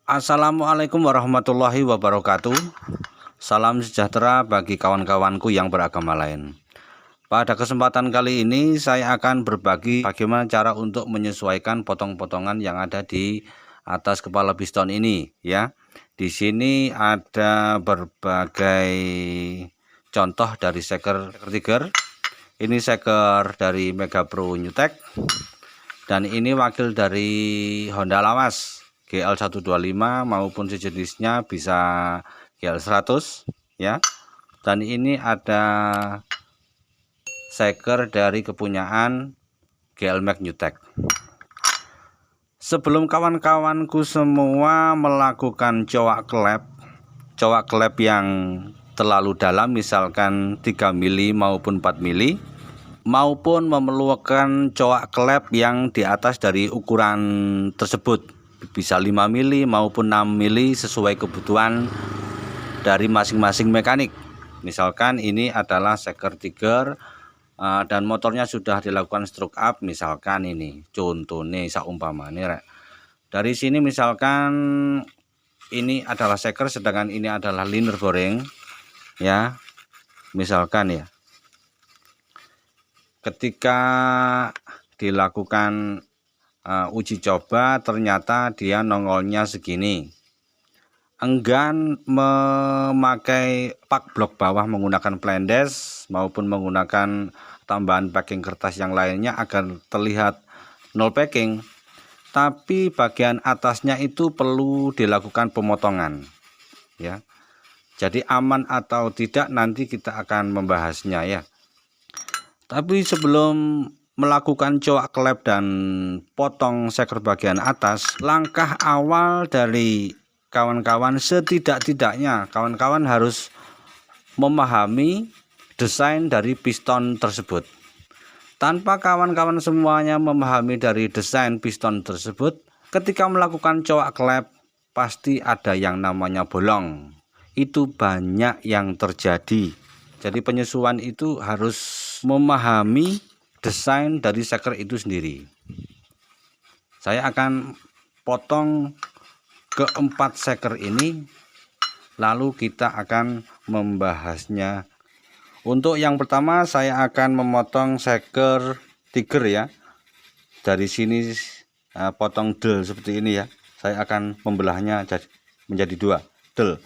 Assalamualaikum warahmatullahi wabarakatuh. Salam sejahtera bagi kawan-kawanku yang beragama lain. Pada kesempatan kali ini saya akan berbagi bagaimana cara untuk menyesuaikan potong-potongan yang ada di atas kepala piston ini ya. Di sini ada berbagai contoh dari shaker trigger. Ini shaker dari Mega Pro Newtek dan ini wakil dari Honda Lawas GL125 maupun sejenisnya, bisa GL100 ya. Dan ini ada shaker dari kepunyaan GL-Max Newtek. Sebelum kawan-kawanku semua melakukan cowak klep yang terlalu dalam, misalkan 3 mili maupun 4 mili, maupun memerlukan cowak klep yang di atas dari ukuran tersebut, bisa 5 mili maupun 6 mili sesuai kebutuhan dari masing-masing mekanik. Misalkan ini adalah shaker trigger dan motornya sudah dilakukan stroke up, misalkan ini contohnya saumpamanya dari sini, misalkan ini adalah shaker sedangkan ini adalah liner boring ya, misalkan ya, ketika dilakukan uji coba ternyata dia nongolnya segini, enggan memakai pak blok bawah menggunakan plendes maupun menggunakan tambahan packing kertas yang lainnya agar terlihat nol packing, tapi bagian atasnya itu perlu dilakukan pemotongan ya. Jadi aman atau tidak nanti kita akan membahasnya ya. Tapi sebelum melakukan cowak klep dan potong shaker bagian atas, langkah awal dari kawan-kawan setidak-tidaknya kawan-kawan harus memahami desain dari piston tersebut. Tanpa kawan-kawan semuanya memahami dari desain piston tersebut, ketika melakukan cowak klep pasti ada yang namanya bolong. Itu banyak yang terjadi. Jadi penyesuaian itu harus memahami desain dari shaker itu sendiri. Saya akan potong keempat shaker ini, lalu kita akan membahasnya. Untuk yang pertama saya akan memotong shaker trigger ya. Dari sini potong del seperti ini ya. Saya akan membelahnya menjadi 2 del.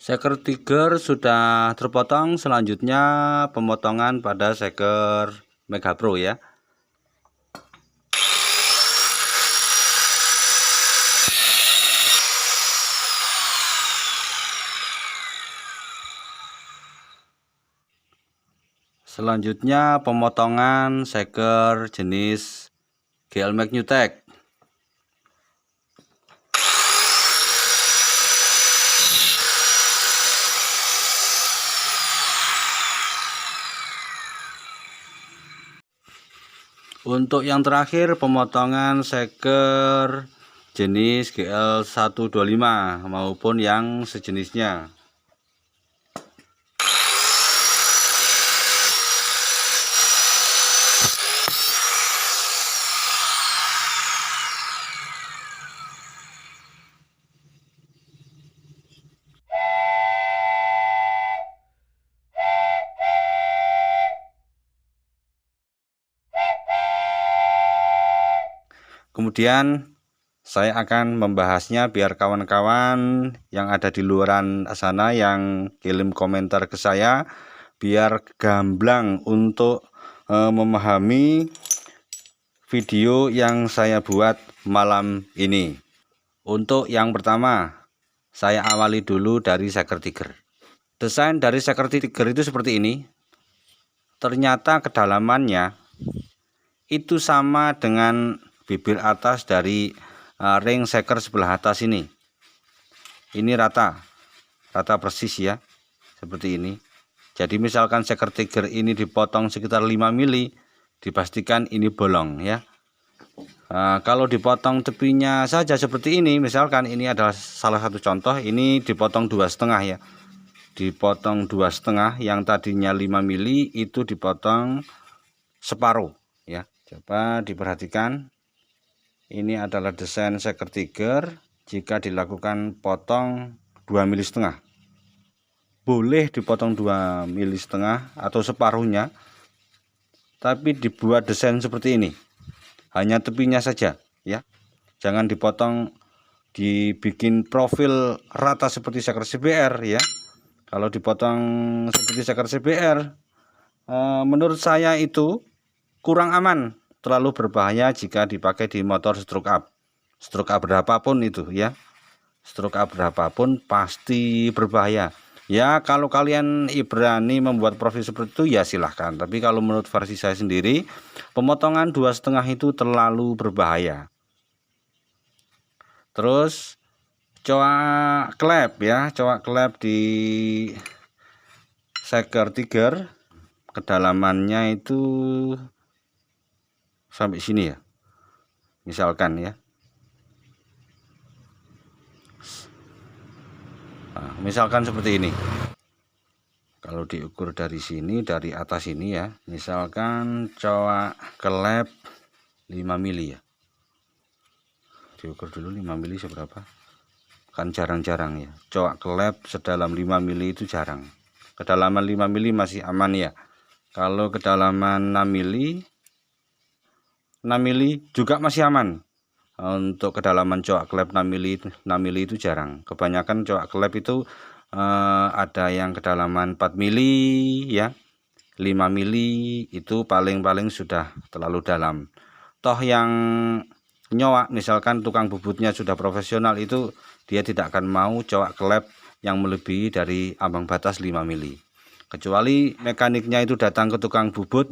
Shaker trigger sudah terpotong, selanjutnya pemotongan pada shaker Mega Pro ya. Selanjutnya pemotongan shaker jenis GL-Max Newtek. Untuk yang terakhir pemotongan shaker jenis GL125 maupun yang sejenisnya. Kemudian saya akan membahasnya biar kawan-kawan yang ada di luaran sana yang kirim komentar ke saya biar gamblang untuk memahami video yang saya buat malam ini. Untuk yang pertama saya awali dulu dari shaker trigger. Desain dari shaker trigger itu seperti ini. Ternyata kedalamannya itu sama dengan bibir atas dari ring shaker sebelah atas ini. Ini rata persis ya, seperti ini. Jadi misalkan shaker trigger ini dipotong sekitar 5 mili, dipastikan ini bolong ya. Kalau dipotong tepinya saja seperti ini, misalkan ini adalah salah satu contoh, ini dipotong 2,5 ya, dipotong 2,5, yang tadinya 5 mili itu dipotong separuh ya. Coba diperhatikan, ini adalah desain seker tiger. Jika dilakukan potong 2,5 mili, boleh dipotong 2,5 mili atau separuhnya, tapi dibuat desain seperti ini, hanya tepinya saja ya, jangan dipotong, dibikin profil rata seperti seker CBR ya. Kalau dipotong seperti seker CBR, menurut saya itu kurang aman, terlalu berbahaya jika dipakai di motor stroke up berapapun itu ya, stroke up berapun pasti berbahaya ya. Kalau kalian berani membuat profil seperti itu ya silahkan, tapi kalau menurut versi saya sendiri, pemotongan 2,5 itu terlalu berbahaya. Terus coak klep ya, coak klep di seker tiger, kedalamannya itu sampai sini ya, misalkan ya. Misalkan seperti ini, kalau diukur dari sini, dari atas ini ya, misalkan coak klep 5 mili ya, diukur dulu 5 mili seberapa, kan jarang-jarang ya, coak klep sedalam 5 mili itu jarang. Kedalaman 5 mili masih aman ya. Kalau kedalaman 6 mili juga masih aman. Untuk kedalaman coak klep 6 mili itu jarang. Kebanyakan coak klep itu ada yang kedalaman 4 mili ya, 5 mili itu paling-paling sudah terlalu dalam. Toh yang nyoak, misalkan tukang bubutnya sudah profesional, itu dia tidak akan mau coak klep yang melebihi dari ambang batas 5 mili. Kecuali mekaniknya itu datang ke tukang bubut,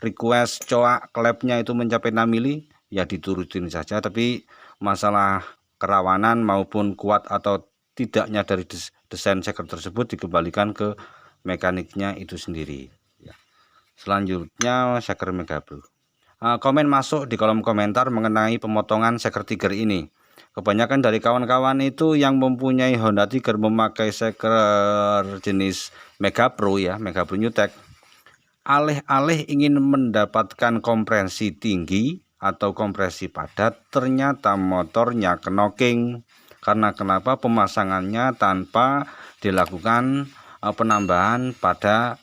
request coak klepnya itu mencapai 6 mili, ya diturutin saja. Tapi masalah kerawanan maupun kuat atau tidaknya dari desain seker tersebut dikembalikan ke mekaniknya itu sendiri ya. Selanjutnya seker Megabro. Komen masuk di kolom komentar mengenai pemotongan seker tiger ini. Kebanyakan dari kawan-kawan itu yang mempunyai Honda Tiger memakai seker jenis Megabro ya, Megabro Newtek, alih-alih ingin mendapatkan kompresi tinggi atau kompresi padat, ternyata motornya knocking. Karena kenapa? Pemasangannya tanpa dilakukan penambahan pada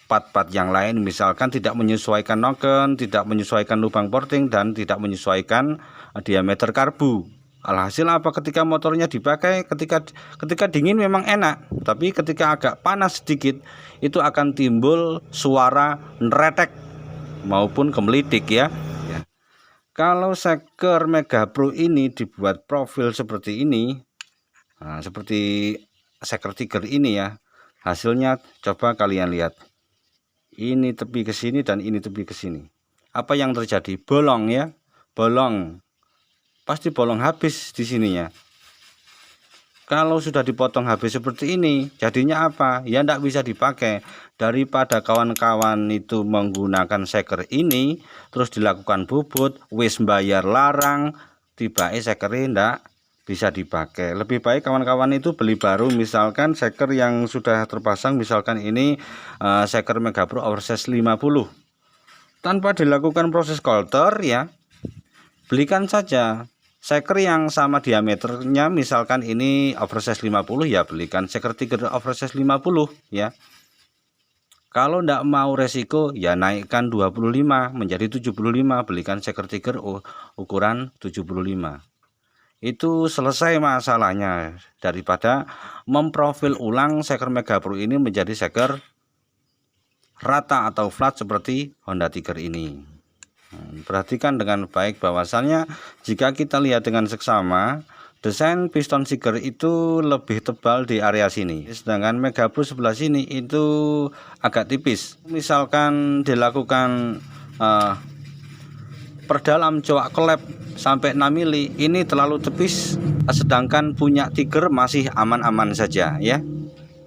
part-part yang lain, misalkan tidak menyesuaikan noken, tidak menyesuaikan lubang porting, dan tidak menyesuaikan diameter karbu. Alhasil apa? Ketika motornya dipakai, ketika dingin memang enak, tapi ketika agak panas sedikit itu akan timbul suara neretek maupun gemelidik ya. Kalau seker Megabro ini dibuat profil seperti ini, seperti seker tiger ini ya, hasilnya coba kalian lihat. Ini tepi ke sini dan ini tepi ke sini. Apa yang terjadi? Bolong ya, bolong. Pasti bolong habis di sininya. Kalau sudah dipotong habis seperti ini, jadinya apa? Ya tidak bisa dipakai. Daripada kawan-kawan itu menggunakan seker ini, terus dilakukan bubut, wis bayar larang, tiba seker tidak bisa dipakai. Lebih baik kawan-kawan itu beli baru, misalkan seker yang sudah terpasang, misalkan ini seker Megabro oversize 50, tanpa dilakukan proses coulter ya, belikan saja seker yang sama diameternya, misalkan ini oversize 50 ya, belikan seker tiger oversize 50 ya. Kalau tidak mau resiko ya naikkan 25 menjadi 75, belikan seker tiger ukuran 75. Itu selesai masalahnya, daripada memprofil ulang seker Megabro ini menjadi seker rata atau flat seperti Honda Tiger ini. Perhatikan dengan baik bahwasannya jika kita lihat dengan seksama, desain piston Tiger itu lebih tebal di area sini, sedangkan Megabro sebelah sini itu agak tipis. Misalkan dilakukan perdalam coak klep sampai 6 mili, ini terlalu tipis, sedangkan punya Tiger masih aman-aman saja ya.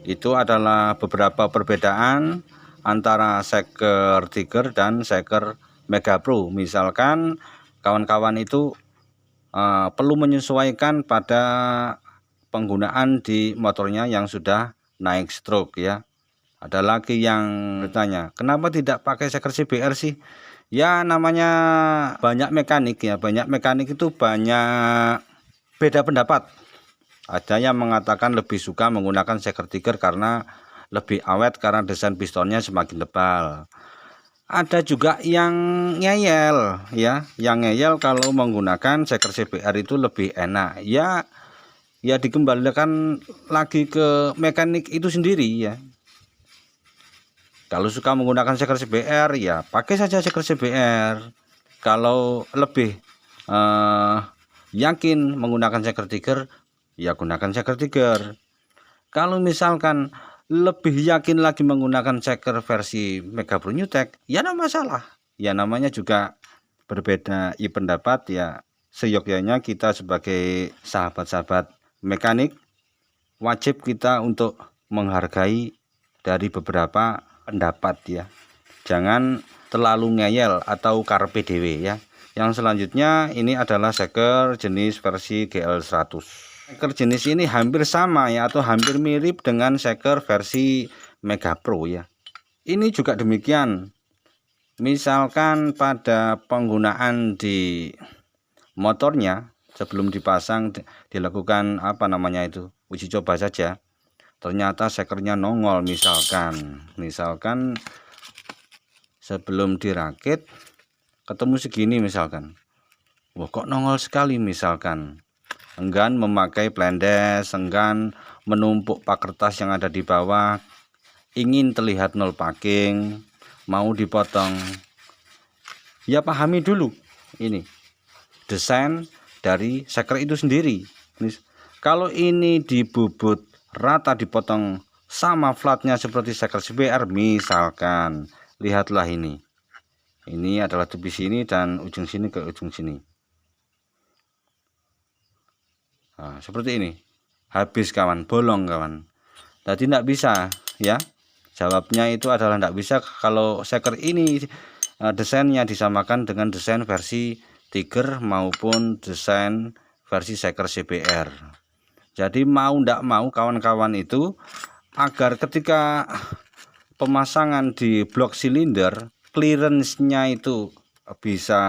Itu adalah beberapa perbedaan antara seker Tiger dan seker Megabro. Misalkan kawan-kawan itu perlu menyesuaikan pada penggunaan di motornya yang sudah naik stroke ya. Ada lagi yang bertanya, kenapa tidak pakai seker CBR sih? Ya namanya banyak mekanik ya, banyak mekanik itu banyak beda pendapat. Ada yang mengatakan lebih suka menggunakan seker tiger karena lebih awet karena desain pistonnya semakin tebal. Ada juga yang ngeyel ya, yang ngeyel kalau menggunakan seker CBR itu lebih enak. Ya dikembalikan lagi ke mekanik itu sendiri ya. Kalau suka menggunakan seker CBR ya pakai saja seker CBR. Kalau lebih yakin menggunakan seker tiger ya gunakan seker tiger. Kalau misalkan lebih yakin lagi menggunakan seker versi Mega Pro Newtek ya tidak masalah. Ya namanya juga berbeda pendapat ya. Seyogyanya kita sebagai sahabat-sahabat mekanik wajib kita untuk menghargai dari beberapa pendapat ya. Jangan terlalu ngeyel atau karpe dewe ya. Yang selanjutnya ini adalah seker jenis versi GL100. Seker jenis ini hampir sama ya, atau hampir mirip dengan seker versi Mega Pro ya. Ini juga demikian. Misalkan pada penggunaan di motornya sebelum dipasang dilakukan uji coba saja. Ternyata sekernya nongol misalkan sebelum dirakit ketemu segini misalkan. Wah kok nongol sekali misalkan. Enggan memakai plendes, enggan menumpuk pak kertas yang ada di bawah, ingin terlihat nol packing, mau dipotong. Ya pahami dulu ini desain dari seker itu sendiri. Kalau ini dibubut rata dipotong sama flatnya seperti seker CBR misalkan, lihatlah ini adalah tepi sini dan ujung sini ke ujung sini. Nah, seperti ini, habis kawan, bolong kawan. Jadi tidak bisa ya. Jawabnya itu adalah tidak bisa kalau seker ini desainnya disamakan dengan desain versi Tiger maupun desain versi seker CBR. Jadi mau tidak mau kawan-kawan itu agar ketika pemasangan di blok silinder clearance-nya itu bisa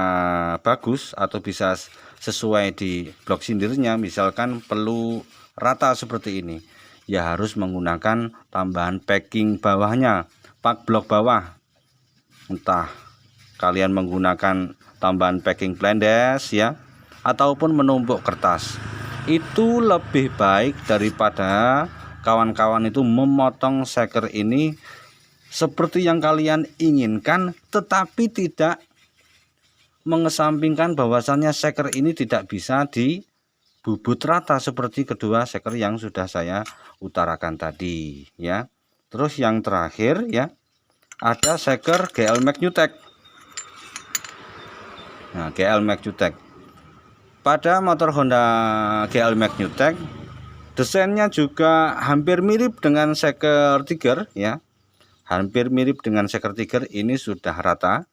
bagus atau bisa sesuai di blok silindernya, misalkan perlu rata seperti ini ya harus menggunakan tambahan packing bawahnya, pak blok bawah. Entah kalian menggunakan tambahan packing plendes ya ataupun menumpuk kertas, itu lebih baik daripada kawan-kawan itu memotong seker ini seperti yang kalian inginkan tetapi tidak mengesampingkan bahwasannya seker ini tidak bisa dibubut rata seperti kedua seker yang sudah saya utarakan tadi ya. Terus yang terakhir ya, ada seker GL Max Newtek. Nah, GL Max Newtek. Pada motor Honda GL Max Newtek desainnya juga hampir mirip dengan seker Tiger ya. Hampir mirip dengan seker Tiger, ini sudah rata.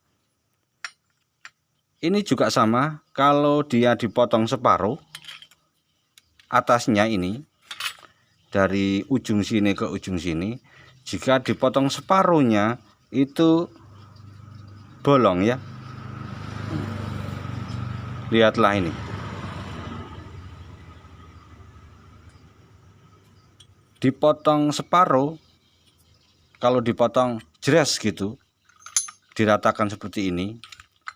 Ini juga sama, kalau dia dipotong separuh atasnya ini dari ujung sini ke ujung sini, jika dipotong separuhnya itu bolong ya. Lihatlah ini. Dipotong separuh, kalau dipotong jeres gitu, diratakan seperti ini,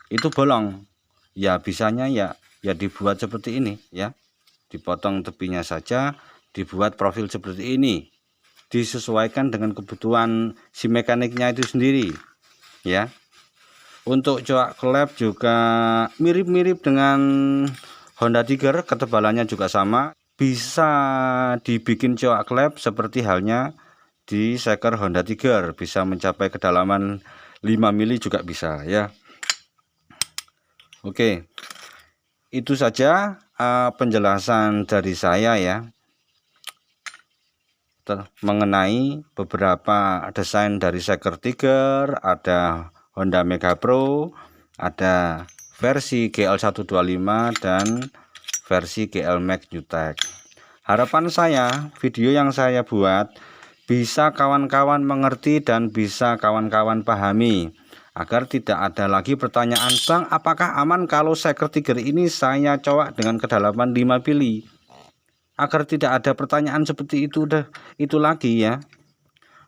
itu bolong. Ya bisanya ya dibuat seperti ini ya. Dipotong tepinya saja, dibuat profil seperti ini. Disesuaikan dengan kebutuhan si mekaniknya itu sendiri ya. Untuk coak klep juga mirip-mirip dengan Honda Tiger, ketebalannya juga sama. Bisa dibikin coak klep seperti halnya di seker Honda Tiger, bisa mencapai kedalaman 5 mili juga bisa ya. Oke, itu saja penjelasan dari saya ya mengenai beberapa desain dari seker Tiger. Ada Honda Mega Pro, ada versi GL125 dan versi GL Max Newtek. Harapan saya video yang saya buat bisa kawan-kawan mengerti dan bisa kawan-kawan pahami, agar tidak ada lagi pertanyaan, Bang, apakah aman kalau Seker Tiger ini saya cowok dengan kedalaman 5 mili? Agar tidak ada pertanyaan seperti itu lagi ya.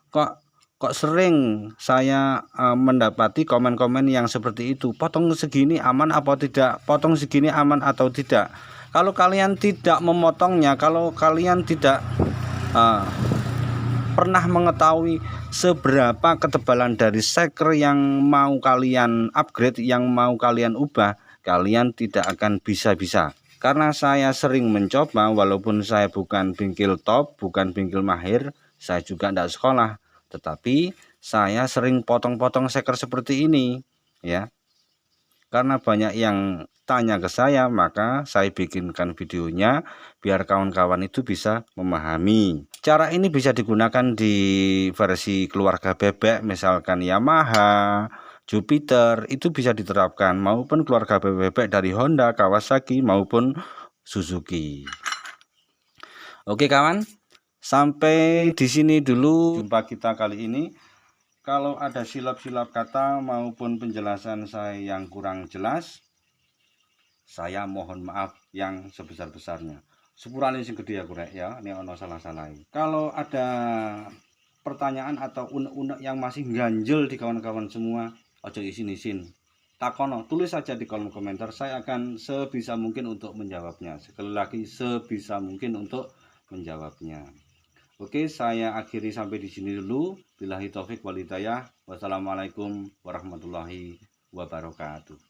Kok sering saya mendapati komen-komen yang seperti itu, potong segini aman apa tidak, potong segini aman atau tidak. Kalau kalian tidak memotongnya, kalau kalian tidak pernah mengetahui seberapa ketebalan dari seker yang mau kalian upgrade, yang mau kalian ubah, kalian tidak akan bisa-bisa. Karena saya sering mencoba, walaupun saya bukan bengkel top, bukan bengkel mahir, saya juga tidak sekolah, tetapi saya sering potong-potong seker seperti ini ya. Karena banyak yang tanya ke saya, maka saya bikinkan videonya biar kawan-kawan itu bisa memahami. Cara ini bisa digunakan di versi keluarga bebek, misalkan Yamaha, Jupiter, itu bisa diterapkan, maupun keluarga bebek dari Honda, Kawasaki maupun Suzuki. Oke kawan, sampai di sini dulu jumpa kita kali ini. Kalau ada silap-silap kata maupun penjelasan saya yang kurang jelas, saya mohon maaf yang sebesar-besarnya. Sepurane sing gede aku rek ya, ini ono salah-salah. Kalau ada pertanyaan atau unek-unek yang masih ganjel di kawan-kawan semua, ojo isin-isin. Takono, tulis saja di kolom komentar, saya akan sebisa mungkin untuk menjawabnya. Sekali lagi, sebisa mungkin untuk menjawabnya. Oke, saya akhiri sampai di sini dulu. Billahi taufik wal hidayah. Wassalamualaikum warahmatullahi wabarakatuh.